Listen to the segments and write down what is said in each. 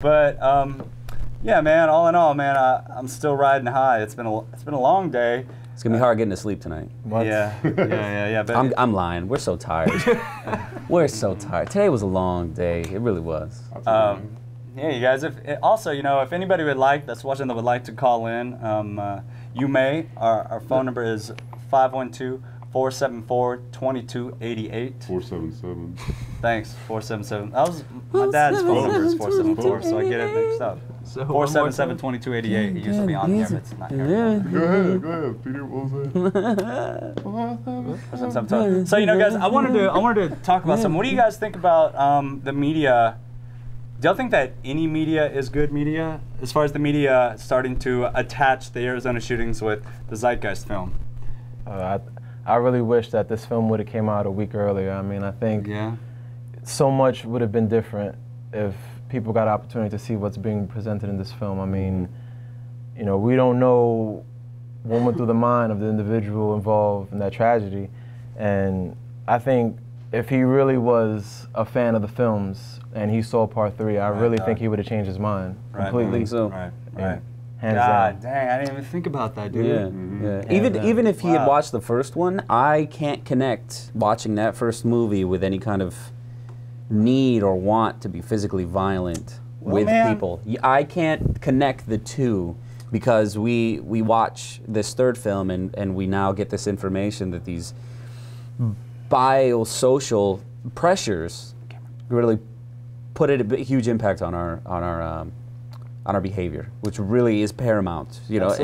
But yeah, man. All in all, man, I'm still riding high. It's been a long day. It's gonna be hard getting to sleep tonight. What? Yeah. But I'm lying. We're so tired. We're so tired. Today was a long day. It really was. Yeah, you guys. Also, you know, if anybody that's watching that would like to call in, you may. Our phone number is 512-474-2288. 477. Thanks, 477. That was my dad's phone number is 474, so I get it mixed up. So 477-2288. He used to be on here, but it's not here. Go ahead, Peter. What was that? So you know, guys, I wanted to talk about something. What do you guys think about the media? Do y'all think that any media is good media, as far as the media starting to attach the Arizona shootings with the Zeitgeist film? I really wish that this film would have came out a week earlier. I mean, I think so much would have been different if people got an opportunity to see what's being presented in this film. I mean, you know, we don't know what went through the mind of the individual involved in that tragedy, and I think if he really was a fan of the films and he saw part 3, I really think he would have changed his mind completely. I think so. Right. Hands down. Dang, I didn't even think about that, dude. Yeah. Even if he had watched the first one, I can't connect watching that first movie with any kind of need or want to be physically violent with people. I can't connect the two because we watch this third film and we now get this information that these biosocial pressures really put a huge impact on our behavior, which really is paramount. You know,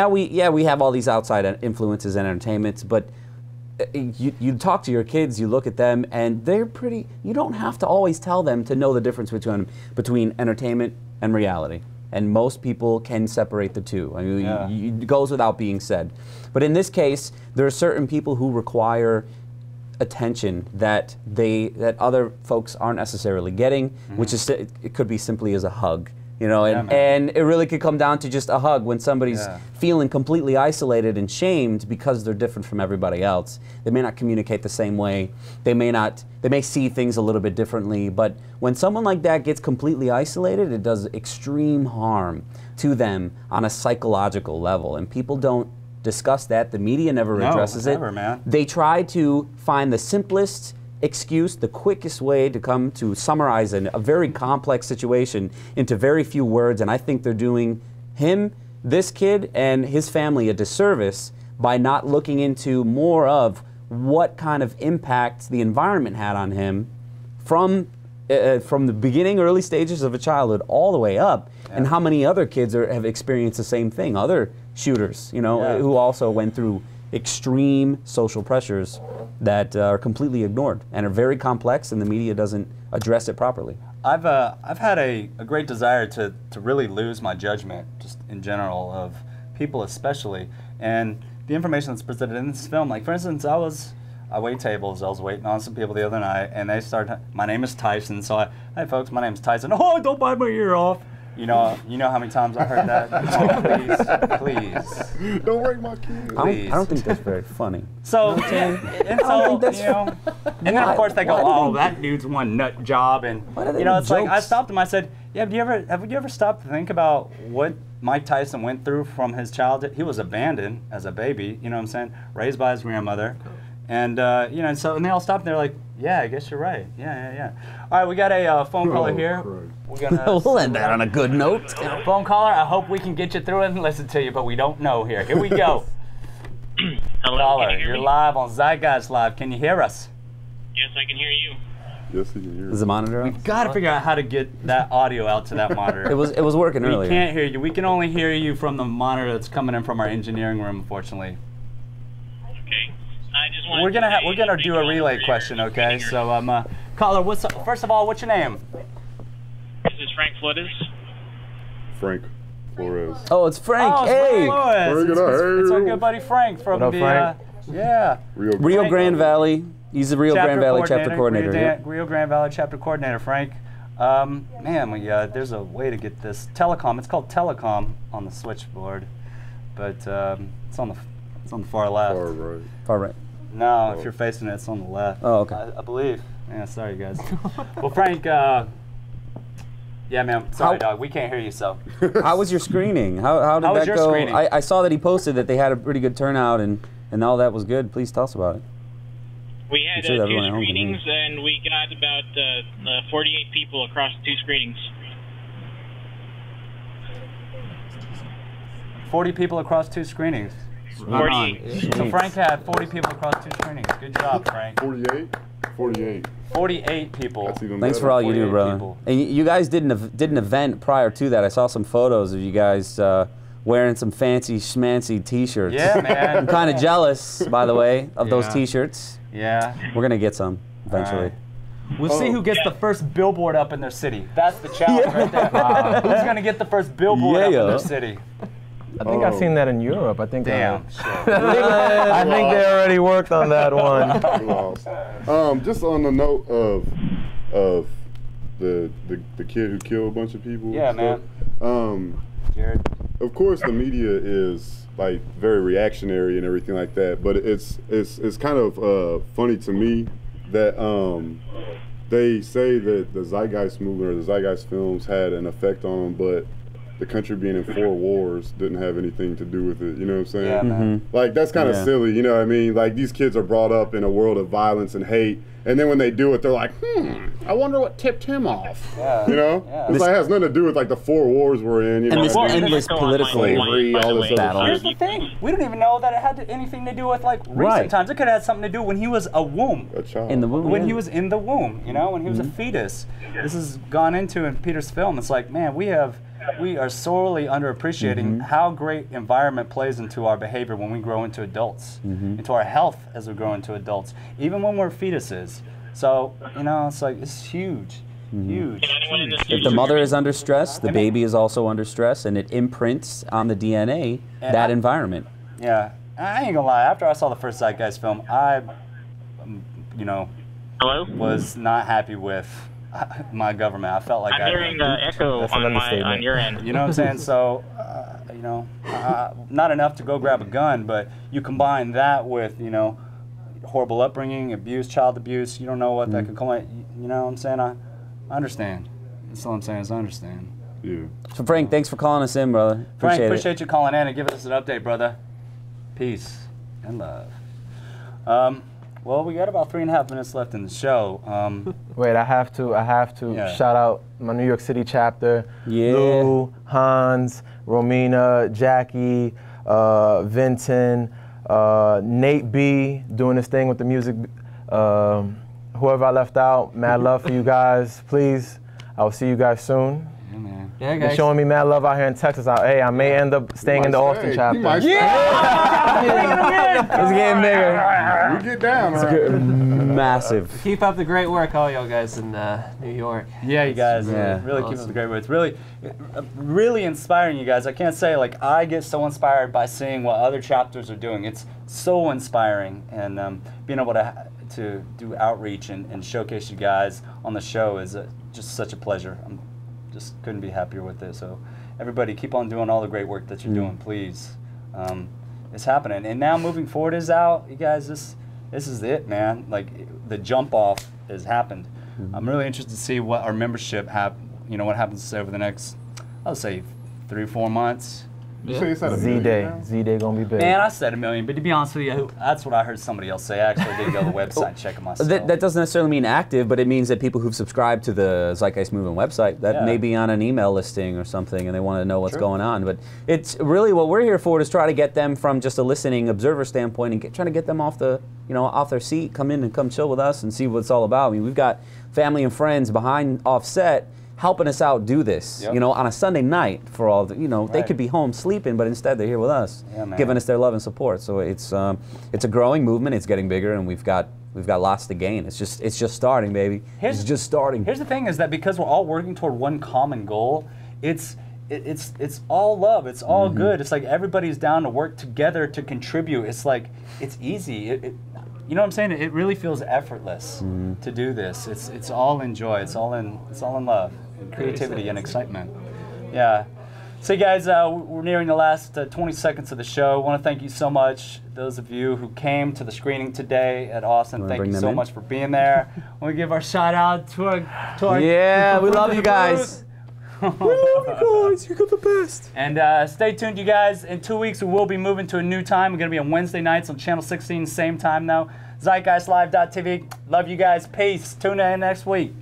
we have all these outside influences and entertainments, but you talk to your kids, you look at them, and they're pretty. You don't have to always tell them to know the difference between entertainment and reality, and most people can separate the two. I mean, it goes without being said. But in this case, there are certain people who require attention that other folks aren't necessarily getting, which is it could be simply as a hug. You know, and it really could come down to just a hug when somebody's feeling completely isolated and shamed because they're different from everybody else. They may not communicate the same way. They may see things a little bit differently, but when someone like that gets completely isolated, it does extreme harm to them on a psychological level, and people don't discuss that. The media never addresses it. They try to find the simplest excuse, the quickest way to summarize a very complex situation into very few words, and I think they're doing this kid and his family a disservice by not looking into more of what kind of impact the environment had on him from the beginning, early stages of a childhood all the way up, and how many other kids have experienced the same thing, other shooters, you know, who also went through extreme social pressures that are completely ignored and are very complex, and the media doesn't address it properly. I've had a great desire to really lose my judgment, just in general, of people especially, and the information that's presented in this film. Like, for instance, I wait tables. I was waiting on some people the other night, and they started, my name is Tyson, so hey folks, my name is Tyson. Oh, don't bite my ear off. You know how many times I heard that? Oh, please. Don't rape my kid. I don't think that's very funny. So, and then of course they go, oh, that dude's one nut job, and you know, it's like, I stopped him. I said, yeah, have you ever stopped to think about what Mike Tyson went through from his childhood? He was abandoned as a baby. You know what I'm saying? Raised by his grandmother, and you know, and they all stopped. And they're like, yeah, I guess you're right. Yeah. All right, we got a phone caller here. We'll end that on a good note. Phone caller, I hope we can get you through and listen to you, but we don't know here. Here we go. Hello, caller, you're live on Zeitgeist Live. Can you hear us? Yes, I can hear you. Yes, he can hear us. Is the monitor on? We've got to figure out how to get that audio out to that monitor. It was working earlier. We can't hear you. We can only hear you from the monitor that's coming in from our engineering room, unfortunately. Okay. I just wanted we're gonna do a relay question, okay? So, caller, first of all, what's your name? This is Frank Flores. Frank Flores. Oh, it's Frank. Oh, hey! It's our good buddy Frank from Frank? Rio Grande Valley. He's the Rio Grande Valley chapter coordinator. Rio Grande Valley chapter coordinator, Frank. Man, there's a way to get this telecom. It's called telecom on the switchboard, but it's on the far left. Far right. No, if you're facing it, it's on the left. Oh, okay. I believe. Yeah, sorry guys. Well, Frank, Yeah, man. Sorry, dog. We can't hear you, so. How was your screening? How did that go? Screening? I saw that he posted that they had a pretty good turnout and all that was good. Please tell us about it. We had 2 screenings, and we got about 48 people across 2 screenings. 40 people across 2 screenings. 48. So Frank had 40 people across 2 screenings. Good job, Frank. 48? 48. 48 people. Thanks for all you do, brother. People. And you guys did an event prior to that. I saw some photos of you guys wearing some fancy schmancy T-shirts. Yeah, man. I'm kind of jealous, by the way, of those T-shirts. Yeah. We're gonna get some eventually. We'll see who gets the first billboard up in their city. That's the challenge right there. Who's gonna get the first billboard up in their city? I think I've seen that in Europe. I think. Damn. I think they already worked on that one. Just on the note of the kid who killed a bunch of people. Yeah, man. Jared. Of course, the media is like very reactionary and everything like that, but it's kind of funny to me that they say that the Zeitgeist movement or the Zeitgeist films had an effect on them, but the country being in 4 wars didn't have anything to do with it. You know what I'm saying? Yeah, man. Like, that's kind of silly, you know what I mean? Like, these kids are brought up in a world of violence and hate, and then when they do it, they're like, I wonder what tipped him off. Yeah. You know? Yeah. It's like, it has nothing to do with, like, the 4 wars we're in, you know? And this endless political slavery, all this other shit. Here's the thing. We don't even know that it had anything to do with, like, recent times. It could have had something to do when he was a womb. A child. In the womb. When he was in the womb, you know, when he was a fetus. This has gone into in Peter's film. It's like, man, we are sorely underappreciating how great environment plays into our behavior when we grow into adults, into our health as we grow into adults, even when we're fetuses. So, you know, it's like, it's huge, huge. If the mother is under stress, the baby is also under stress, and it imprints on the DNA that environment. Yeah, I ain't gonna lie, after I saw the first Zeitgeist film, I, you know, was not happy with my government. I felt like I'm hearing the echo on your end. You know what I'm saying? So, you know, not enough to go grab a gun, but you combine that with, you know, horrible upbringing, abuse, child abuse. You don't know what that could come at. You know what I'm saying? I understand. That's all I'm saying is I understand. Yeah. So Frank, thanks for calling us in, brother. Frank, appreciate you calling in and giving us an update, brother. Peace and love. Well, we got about 3.5 minutes left in the show. Wait, I have to shout out my New York City chapter. Lou, Hans, Romina, Jackie, Vinton, Nate B doing this thing with the music. Whoever I left out, mad love for you guys. Please, I will see you guys soon. Yeah, man. Yeah, guys. They're showing me mad love out here in Texas. Hey, I may end up staying in the Austin chapter. It's getting bigger. We get down, right? Massive. Keep up the great work, all y'all guys in New York. Yeah, you guys really keep up the great work. It's really inspiring, you guys. I can't say, like, I get so inspired by seeing what other chapters are doing. It's so inspiring, and being able to do outreach and showcase you guys on the show is just such a pleasure. I'm just couldn't be happier with it. So everybody, keep on doing all the great work that you're doing, please. It's happening. And now moving forward is out, you guys, this is it, man. Like, the jump off has happened. I'm really interested to see what our membership what happens over the next, I'll say 3 or 4 months. You say it's at Z-Day gonna be big. Man, I said 1 million, but to be honest with you, that's what I heard somebody else say. I actually did go to the website and check it myself. That doesn't necessarily mean active, but it means that people who've subscribed to the Zeitgeist Movement website, that may be on an email listing or something, and they want to know what's going on. But it's really what we're here for, is try to get them from just a listening observer standpoint and trying to get them off off their seat, come in and come chill with us and see what it's all about. I mean, we've got family and friends behind offset helping us out do this, on a Sunday night for all the, they could be home sleeping, but instead they're here with us, giving us their love and support. So it's a growing movement. It's getting bigger, and we've got lots to gain. It's just starting, baby. It's just starting. Here's the thing: is that because we're all working toward one common goal, it's all love. It's all good. It's like everybody's down to work together to contribute. It's like it's easy. You know what I'm saying? It really feels effortless to do this. It's all in joy. It's all in love, and creativity, and excitement. Yeah. So, guys, we're nearing the last 20 seconds of the show. I want to thank you so much, those of you who came to the screening today at Austin. Thank you so much for being there. I want to give our shout out to our we love you guys. love you guys. You got the best. And stay tuned, you guys. In 2 weeks, we will be moving to a new time. We're going to be on Wednesday nights on Channel 16, same time now. ZeitgeistLive.tv. Love you guys. Peace. Tune in next week.